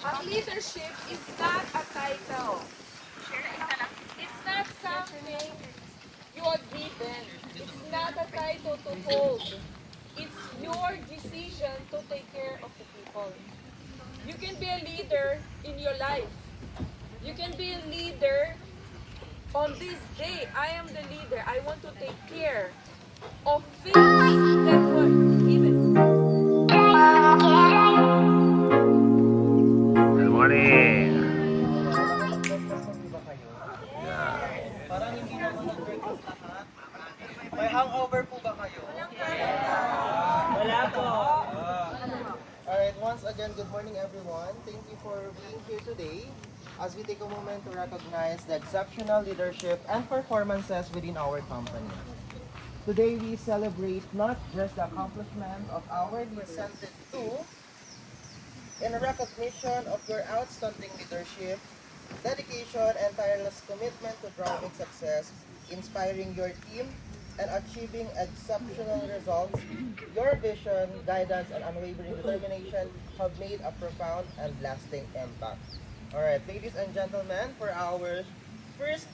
But leadership is not a title. It's not something you are given. It's not a title to hold. It's your decision to take care of the people. You can be a leader in your life. You can be a leader on this day. I am the leader. I want to take care of things that were given. Good morning. Parang hindi naman nag-breakfast lahat. May hangover po ba kayo? Wala po. Alright, once again, good morning everyone. Thank you for being here today as we take a moment to recognize the exceptional leadership and performances within our company. Today we celebrate not just the accomplishment of our presented to, in recognition of your outstanding leadership, dedication, and tireless commitment to driving success, inspiring your team, and achieving exceptional results. Your vision, guidance, and unwavering determination have made a profound and lasting impact. Alright, ladies and gentlemen, for our first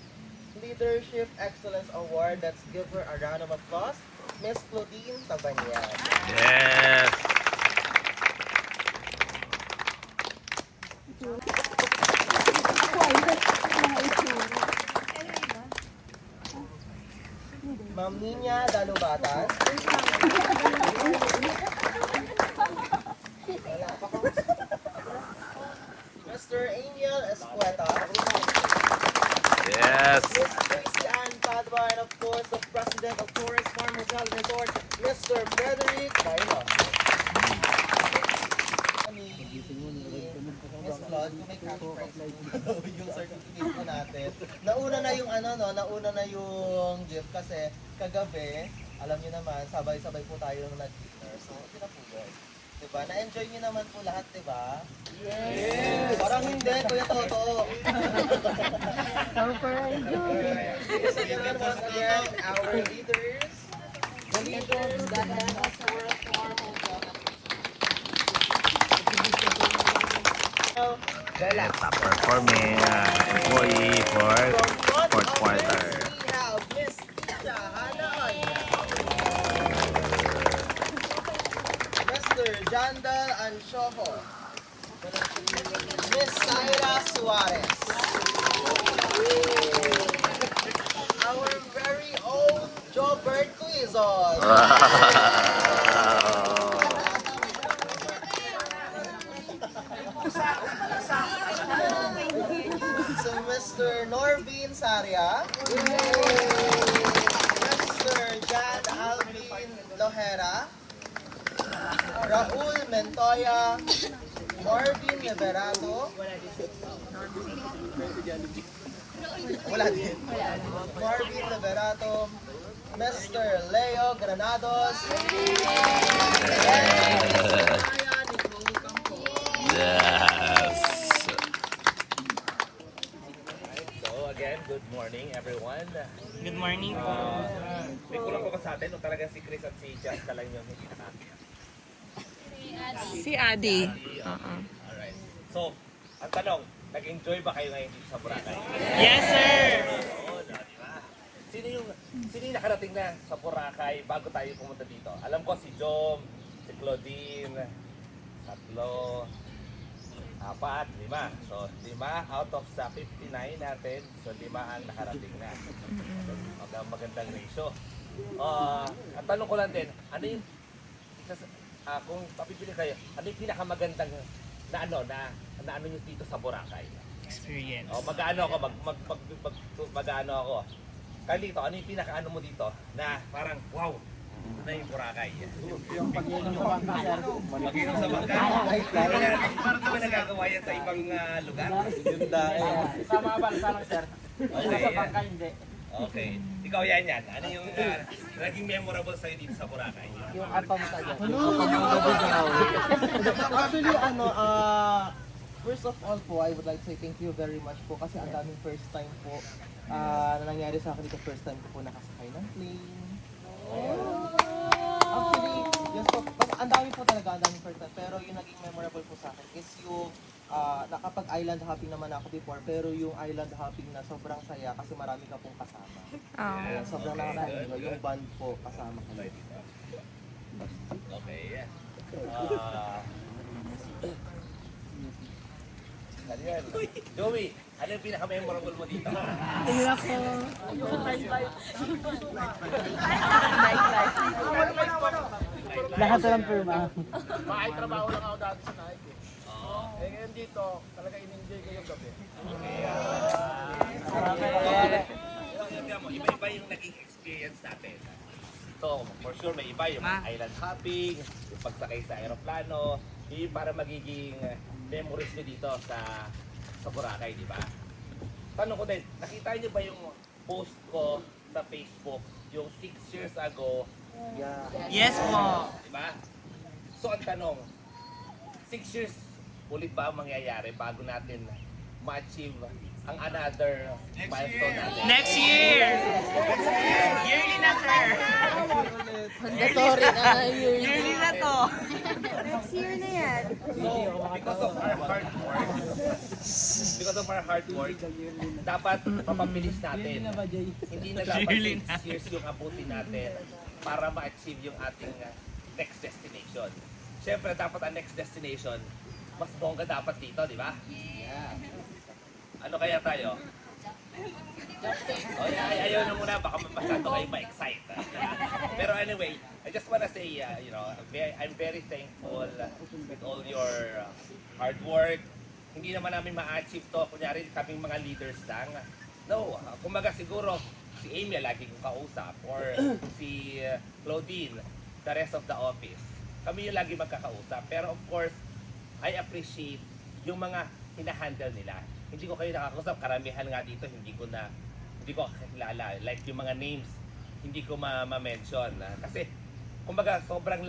Leadership Excellence Award, let's give her a round of applause, Miss Claudine Tabanian. Yes. Ma'am Nina Dalubatan. Wala pa ko. Mr. Angel Escueta. Yes. Miss Tracy Ann Padua, and of course, the President of Torres Farm Hotel Resort, Mr. Frederick Bailo. Miss Claude, kung may cash prize po yung certificate po natin. Nauna na yung nauna na yung gift kasi kagabi, alam niyo naman, sabay-sabay po tayo nag-dinner. So, ito na po yun. Diba? Na-enjoy niyo naman po lahat, diba? Yes! Parang hindi, Kuya Toto. Super enjoy! So, yun once again, our leaders, the leaders that have us for us to our hotel. Yes, top performing employee for fourth quarter. We have Miss Tisha Hanan, Mr. Jandal Anshoho, Miss Syra Suarez, our very own Jobert Quizon, so Mr. Norbin Saria, Mr. Jan Alvin Lohera, Raul Mentoya, Marvin Liberato, wala din. Marvin Liberato, Mr. Leo Granados, and Maya Nicole Campo. Yes. So again, good morning everyone. Good morning po. May kulang po sa atin o talagang si Chris at si Jessica lang yung hindi nakakita. Si Adi. Alright. So, ang tanong, nag-enjoy ba kayo ngayon dito sa Boracay? Yes, sir! Oo, di ba? Sino yung nakarating na sa Boracay bago tayo pumunta dito? Alam ko si Jom, si Claudine, 3, 4, 5. So, 5 out of sa 59 natin. So, 5 ang nakarating na. Magandang ratio. Ang tanong ko lang din, ano yung kung papipili kayo, ano yung pinakamagandang na ano nyo dito sa Boracay? Experience. Mag-ano ako, mag-ano ako. Carlito, ano yung pinaka-ano mo dito na parang, wow, ito na yung Boracay. Yung pag-inom sa bangka, sir. Mag-inom sa bangka. Parang naman nagagawa yan sa ibang lugar. Ganda eh. Sama ba lang, sir? Okay, Sa bangka, hindi. Okay. Ikaw yan. Ano yung naging memorable sa'yo dito sa Boracay? Yung atom ka dyan. Actually, first of all po, I would like to say thank you very much po kasi ang daming first time po na nangyari sa akin dito. First time ko po nakasakay ng plane. Actually, yes po, ang dami po talaga, ang daming first time. Pero yung naging memorable po sa akin is yung nakapag-island hopping naman ako before, pero yung island hopping na sobrang saya kasi marami ka pong kasama. Kaya sobrang nakaka-enjoy yung band po kasama ko. Okay. Ano yan? Joey, ano yung pinaka-memorable mo dito? Lahat ng firma. May trabaho lang ako dati sa Nike. Eh ngayon dito, talaga in-enjoy ko yung gabi. Iba-iba yung naging experience natin. So, for sure, may iba yung island hopping, yung pagsakay sa aeroplano, yung para magiging memories nyo dito sa Boracay, di ba? Tanong ko din, nakita nyo ba yung post ko sa Facebook yung 6 years ago, Yeah. Yes po. di ba? So, ang tanong, 6 years ulit ba ang mangyayari bago natin ma-achieve ang another milestone natin? Next year. Yearly na, sir. Mandatory na yun. Yearly na to. Next year na yan. So, because of our hard work, dapat mapabilis natin. Hindi na dapat 6 years yung abutin natin para ma-achieve yung ating next destination. Siyempre, dapat ang next destination, mas bongga dapat dito, di ba? Ano kaya tayo? Ayaw na muna, baka masyado kayo ma-excite. Pero anyway, I just wanna say, I'm very thankful with all your hard work. Hindi naman namin ma-achieve to, kunyari kaming mga leaders lang. No, kumbaga siguro, si Amy lagi kong kausap, or si Claudine, the rest of the office. Kami yung lagi magkakausap. Pero of course, I appreciate yung mga hinahandle nila. Hindi ko kayo nakakausap, karamihan nga dito hindi ko kakilala. Like yung mga names, hindi ko ma-mention. Kasi, kumbaga, sobrang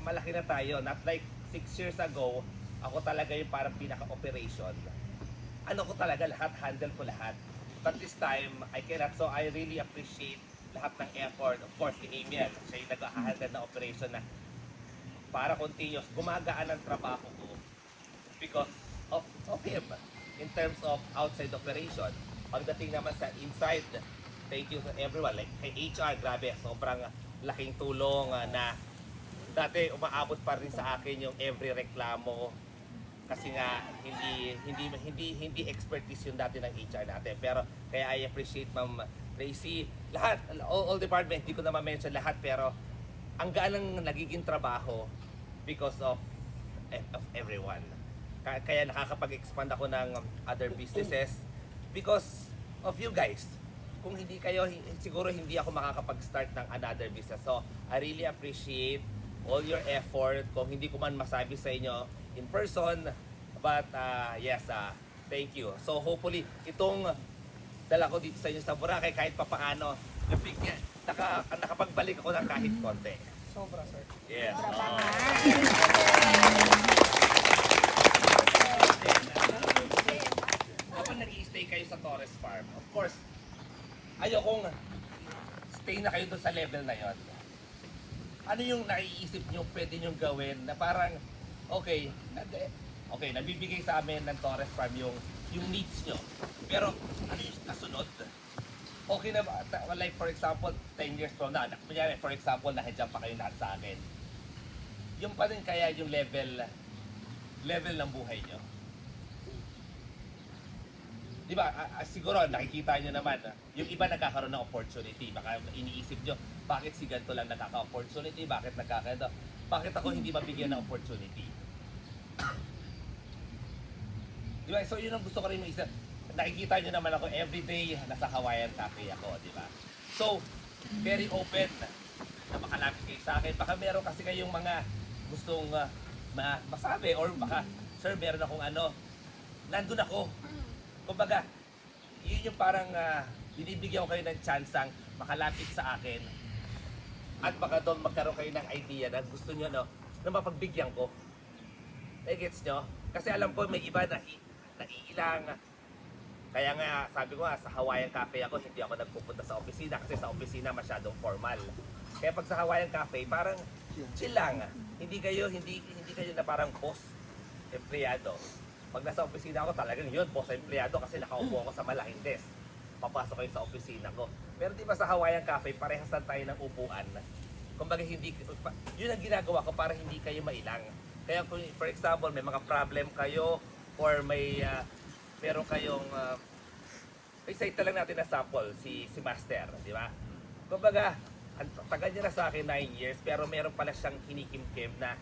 malaki na tayo. Not like 6 years ago, ako talaga yung parang pinaka-operation. Ano ko talaga, lahat, handle ko lahat. But this time, I cannot. So I really appreciate lahat ng effort. Of course, si Amiel, siya yung nag-handle na operation na para continuous, gumagaan ang trabaho ko because of him in terms of outside operation. Pagdating naman sa inside, thank you to everyone. Like kay HR, grabe, sobrang laking tulong na dati umaabot pa rin sa akin yung every reklamo kasi nga hindi expertise yung dati ng HR natin. Pero kaya I appreciate Ma'am Tracy, lahat, all department, hindi ko na ma-mention lahat, pero ang gaan ng nagiging trabaho because of everyone. Kaya nakakapag-expand ako ng other businesses because of you guys. Kung hindi kayo, siguro hindi ako makakapag-start ng another business. So, I really appreciate all your effort. Kung hindi ko man masabi sa inyo in person, but yes, thank you. So, hopefully, itong dala ko dito sa inyo sa Boracay, kahit papaano, nakapagbalik ako ng kahit konti. Sobra, sir. Yes. Kapag nag-i-stay kayo sa Torres Farm, of course, ayokong stay na kayo doon sa level na yon. Ano yung naiisip nyo, pwede nyo gawin na parang, okay, nabibigay sa amin ng Torres Farm yung needs nyo. Pero ano yung kasunod? Okay na ba? Like for example, 10 years from now, kunyari for example, nakidiyan pa kayo lahat sa akin. Yung pa rin kaya yung level ng buhay nyo. Di ba, siguro nakikita nyo naman, yung iba nagkakaroon ng opportunity. Baka iniisip nyo, bakit si ganito lang nagkaka-opportunity? Bakit bakit ako hindi mabigyan ng opportunity? Di ba? So yun ang gusto ko rin isip. Nakikita nyo naman ako everyday nasa Hawaiian Cafe ako, di ba? So, very open na makalapit kayo sa akin. Baka meron kasi kayong mga gustong masabi or baka, sir, meron akong nandun ako. Kumbaga, yun yung parang binibigyan ko kayo ng chansang makalapit sa akin at baka doon magkaroon kayo ng idea na gusto nyo na mapagbigyan ko. Gets nyo? Kasi alam ko may iba na naiilang. Kaya nga, sabi ko nga, sa Hawaiian Cafe ako, hindi ako nagpupunta sa opisina kasi sa opisina masyadong formal. Kaya pag sa Hawaiian Cafe, parang chill lang. Hindi kayo na parang boss, empleyado. Pag nasa opisina ako, talagang yun, boss sa empleyado kasi nakaupo ako sa malaking desk. Papasok kayo sa opisina ko. Pero di ba sa Hawaiian Cafe, parehas lang tayo ng upuan. Kumbaga hindi, yun ang ginagawa ko para hindi kayo mailang. Kaya kung, for example, may mga problem kayo or may meron kayong i-cite lang natin na sample, si Master, di ba? Kumbaga, tagal niya na sa akin 9 years, pero meron pala siyang kinikimkim na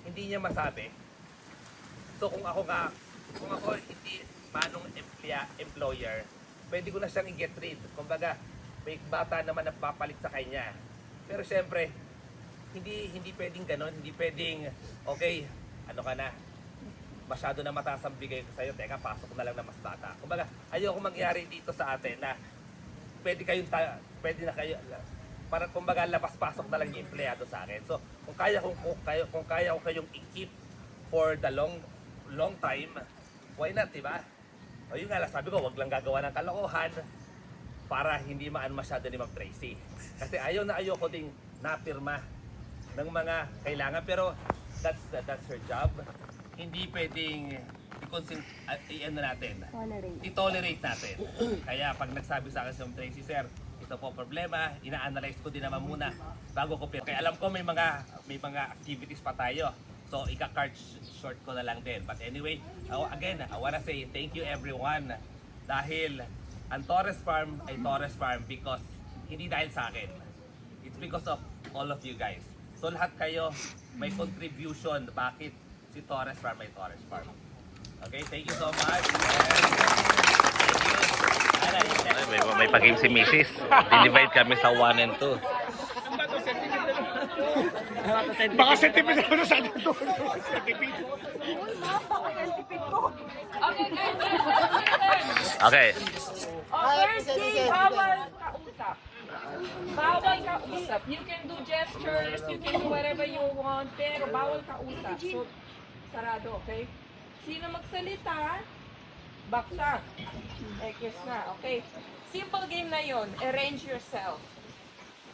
hindi niya masabi. So kung ako hindi manong employer, pwede ko na siyang i-get rid. Kumbaga, may bata naman na papalit sa kanya. Pero syempre, hindi pwedeng ganon, hindi pwedeng, okay, ano ka na, masyado na mataas ang bigay ko sa'yo, teka, pasok na lang na mas bata. Kumbaga, ayoko mangyari dito sa atin na pwede na kayo, para kumbaga labas-pasok na lang yung empleyado sa akin. So, kung kaya ko kayong i-keep for the long time, why not, diba? O yun nga lang, sabi ko, wag lang gagawa ng kalokohan para hindi masyado ni Ma'am Tracy. Kasi ayoko ding napirma ng mga kailangan, pero that's her job. Hindi pwedeng i-tolerate natin. Kaya pag nagsabi sa akin si Ma'am Tracy, sir, ito po problema, ina-analyze ko din naman muna bago ko. Kaya alam ko may mga activities pa tayo. So ika-card short ko na lang din. But anyway, again, I wanna say thank you everyone. Dahil ang Torres Farm ay Torres Farm because hindi dahil sa akin. It's because of all of you guys. So lahat kayo may contribution bakit si Torres Farm ay Torres Farm. Okay, thank you so much. Thank you. May pag-game si Mrs. Dinivide kami sa 1 and 2. Baka sentiment na sa atin doon. Okay, guys. Okay. First game, bawal kausap. Bawal kausap. You can do gestures, you can do whatever you want, pero bawal kausap. So, sarado, okay? Sino magsalita, baksak. Ekis na, okay? Simple game na yon. Arrange yourself.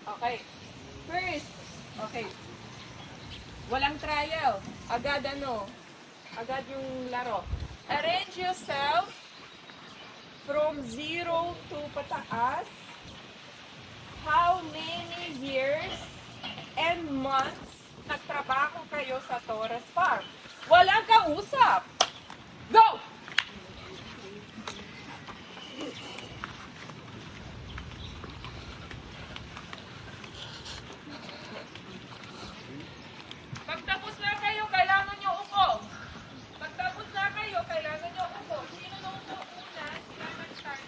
Okay. First, okay. Walang trial. Agad yung laro. Arrange yourself from 0 to pataas. How many years and months nagtrabaho kayo sa Torres Farm? Walang kausap. Go! Pagtapos na kayo, kailangan nyo upo. Pagtapos na kayo, kailangan nyo upo. Sino na upo una, sila mag-start.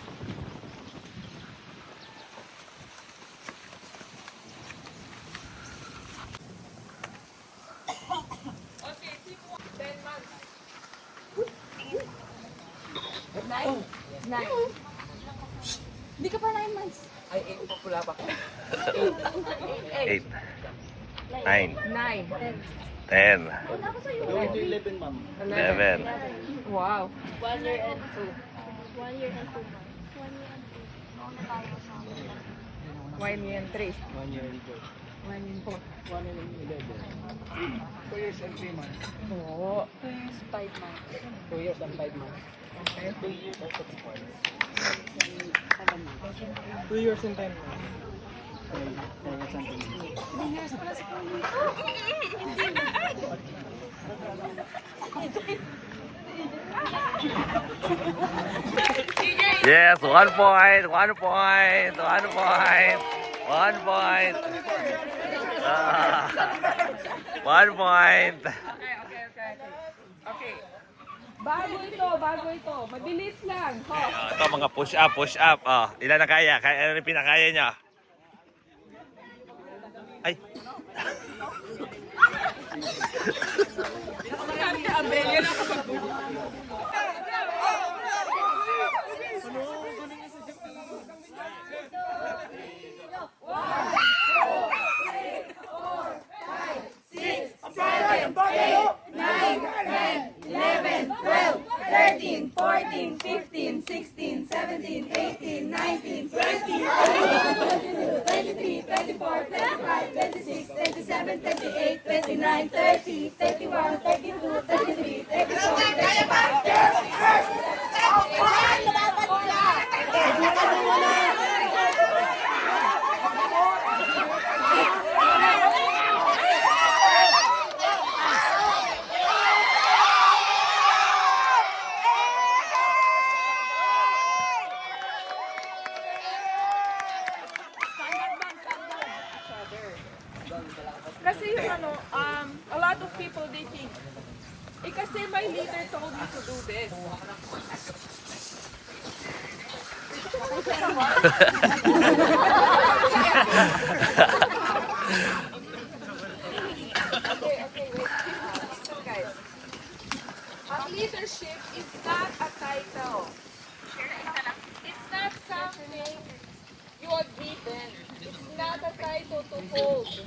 Okay, team 10 months. 9? Hindi ka pa 9 months. Ay, pula pa. 8. 9. 9. 10. Going to 11, ma'am. 11. Wow. 1 year and 2. 1 year and 2 months. 1 year and 2 months. Noon na tayo sa 1 year and 3. 1 year and 4. 1 year and 4. 1 year and 11. 2 years and 3 months. Oo. 2 years, 5 months. 2 years and 5 months. Okay. 2 years and 6 months. 7 months. 2 years and 10 months. 3 years and 10 months. Yes, 1 point. 1 point. 1 point. 1 point. 1 point. Okay. Bago ito. Mabilis lang. Ho. Ito mga push up. Oh, ilan na kaya? Ano yung pinakaya niya? Ay. Thirteen, 14, 15, 16, 17, 18, 19, 20, 23, 24, 25, 26, 27, 28, 29, 30, 31, 32, 33, 34, 35, you to do this. Okay, wait. Listen, guys. Leadership is not a title. It's not something you are given. It's not a title to hold.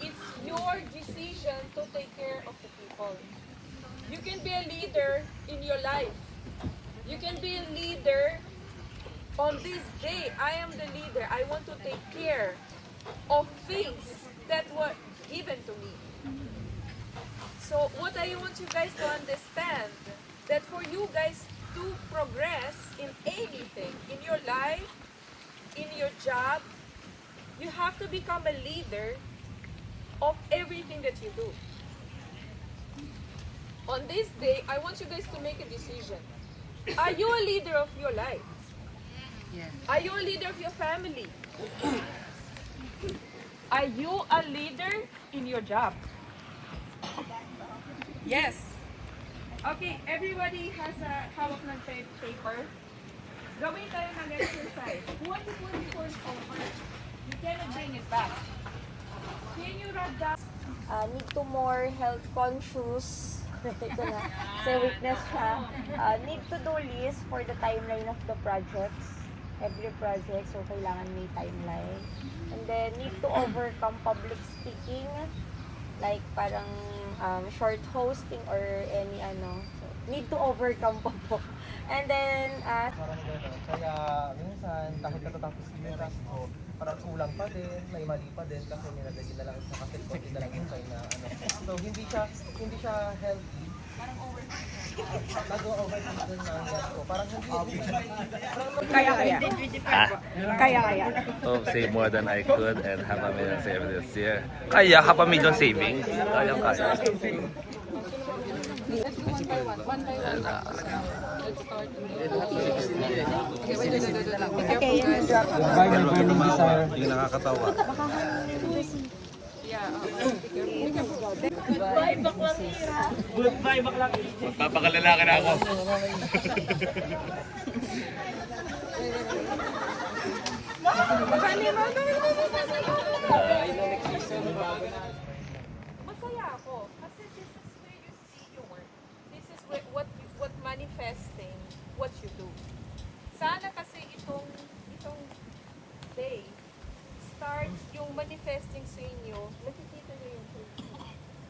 It's your decision to take care of the people. You can be a leader in your life. You can be a leader on this day. I am the leader. I want to take care of things that were given to me. So what I want you guys to understand, that for you guys to progress in anything, in your life, in your job, you have to become a leader of everything that you do. On this day, I want you guys to make a decision. Are you a leader of your life? Are you a leader of your family? Are you a leader in your job? Yes. Okay, everybody has a hawak ng paper. Gawin tayo ng exercise. 2024 is over. You cannot bring it back. Can you write down? Need to more health conscious. Ito na. Sa weakness siya. Need to do list for the timeline of the projects. Every project, so kailangan may timeline. And then, need to overcome public speaking. Like, parang short hosting or any ano. So, need to overcome po. And then, Parang gano'n. Kaya minsan, kahit natatapos yung class ko, parang kulang pa din, may mali pa din kasi nilagay na lang sa kasi konti na lang yung time na ano. So hindi siya healthy. Parang overthinking din na yan ko. Parang hindi Kaya. Kaya. Oh, save more than I could and half a million savings this year. Kaya, half a million savings. Kaya. And, Hindi nakakatawa. Goodbye, baklang. Magpapakalalaki na ako. Masaya ako. Kasi this is where you see your work. This is what manifesting what you do. Sana kasi itong day start yung manifesting sa inyo. Nakikita nyo yung fruit.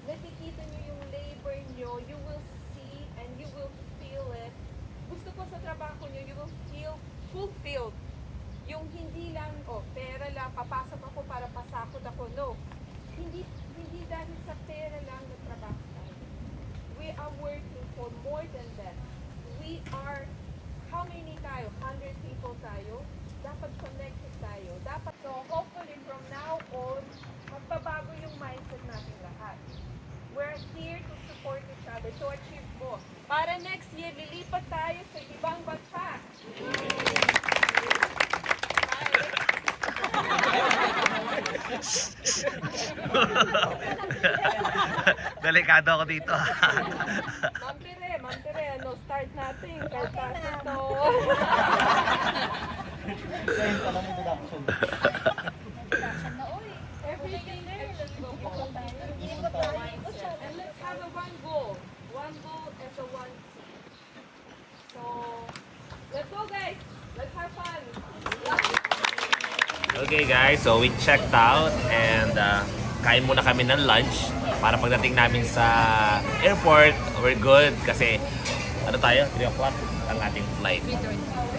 Nakikita nyo yung labor nyo. You will see and you will feel it. Gusto ko sa trabaho nyo, you will feel fulfilled. Yung hindi lang, pera lang, papasok ako para pasakot ako. No. Hindi dahil sa pera lang na trabaho tayo. We are working for more than that. We are, how many tayo? 100 people tayo? Dapat connected tayo. Dapat, so hopefully from now on, magbabago yung mindset natin lahat. We're here to support each other, to achieve more. Para next year, lilipat tayo sa ibang bansa. Delikado ako dito. Ma'am Tere, ano, start natin. Kalpasa to. Everything actually will go mindset. And let's have a one goal. One goal as a one team. So, let's go guys. Let's have fun. Okay guys, so we checked out and kain muna kami ng lunch para pagdating namin sa airport, we're good kasi ano tayo, 3 o'clock ang ating flight.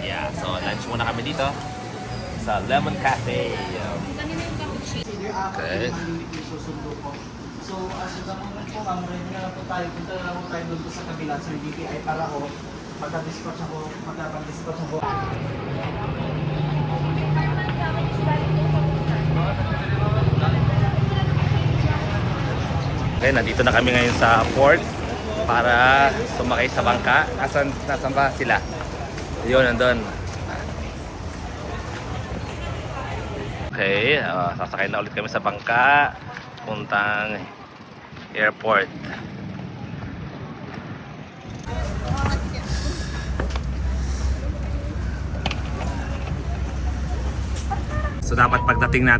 Yeah, so lunch muna kami dito sa Lemon Cafe. Okay. So, as the moment po, ma'am, ready na lang po tayo. Punta na lang po tayo doon po sa kabila, Sir DPI, para ko magka-dispatch ako. Okay, nandito na kami ngayon sa port para sumakay sa bangka. Nasaan ba sila? Yun, nandun. Okay, sasakay na ulit kami sa bangka puntang airport. So dapat pagdating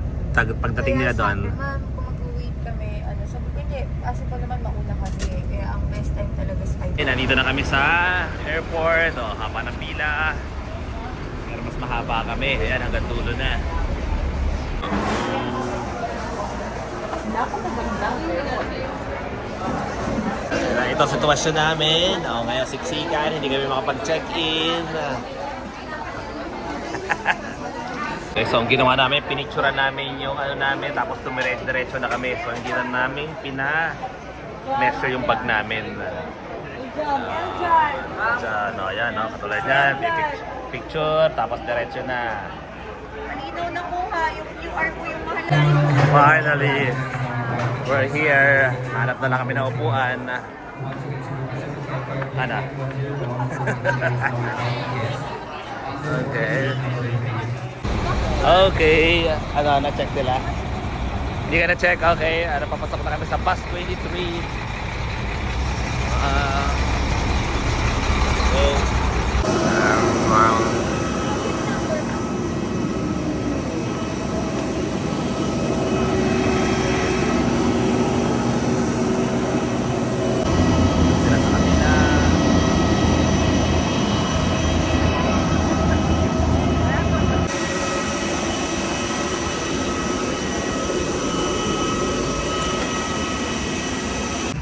nila doon, Ma'am, kung mag-wait kami, sabi ko, hindi, kasi ko naman mauna kami. Kaya ang best time talaga is 5. nandito na kami sa airport. O, haba ng pila. Pero mas mahaba kami. Ayan, hanggang dulo na. Ito ang sitwasyon namin. O, ngayon siksikan, hindi kami makapag-check-in. Okay, so ang ginawa namin, pinicturean namin yung namin, tapos tumiretso na kami. So hindi na namin pina-measure yung bag namin. Diyan, o, yan, o, katulad yan, picture, tapos diretso na. Malinaw na po ha, yung QR po yung mahalaga. Finally, we're here. Hanap na lang kami ng upuan. Ano? Okay. Okay. Ano, na-check nila? Hindi ka na-check? Okay. Papasok na kami sa bus 23.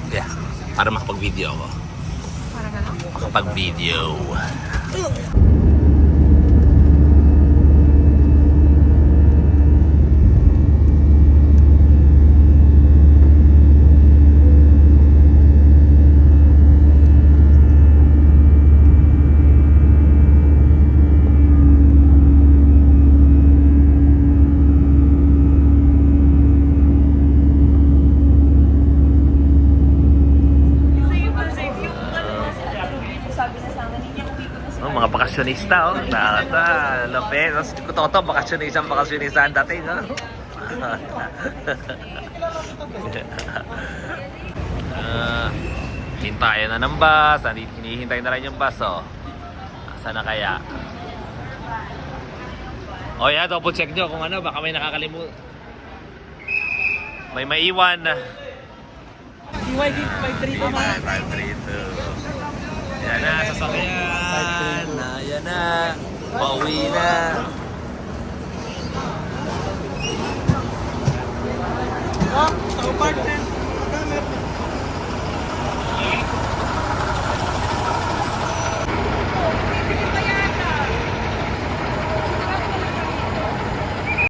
Yeah, para makapag-video ako. Makapag-video. Oh, mga bakasyonista, oh. Lopez. Totoo, bakasyonista ang dating, oh. Hintayan na ng bus. Hinihintay na rin yung bus, oh. Saan na kaya? Oh, yeah, double check nyo kung ano, baka may nakakalimut. May maiwan. BYD 532 man. 532. Yan na, sasakyan. Yan na. Pauwi na. Oh, partner.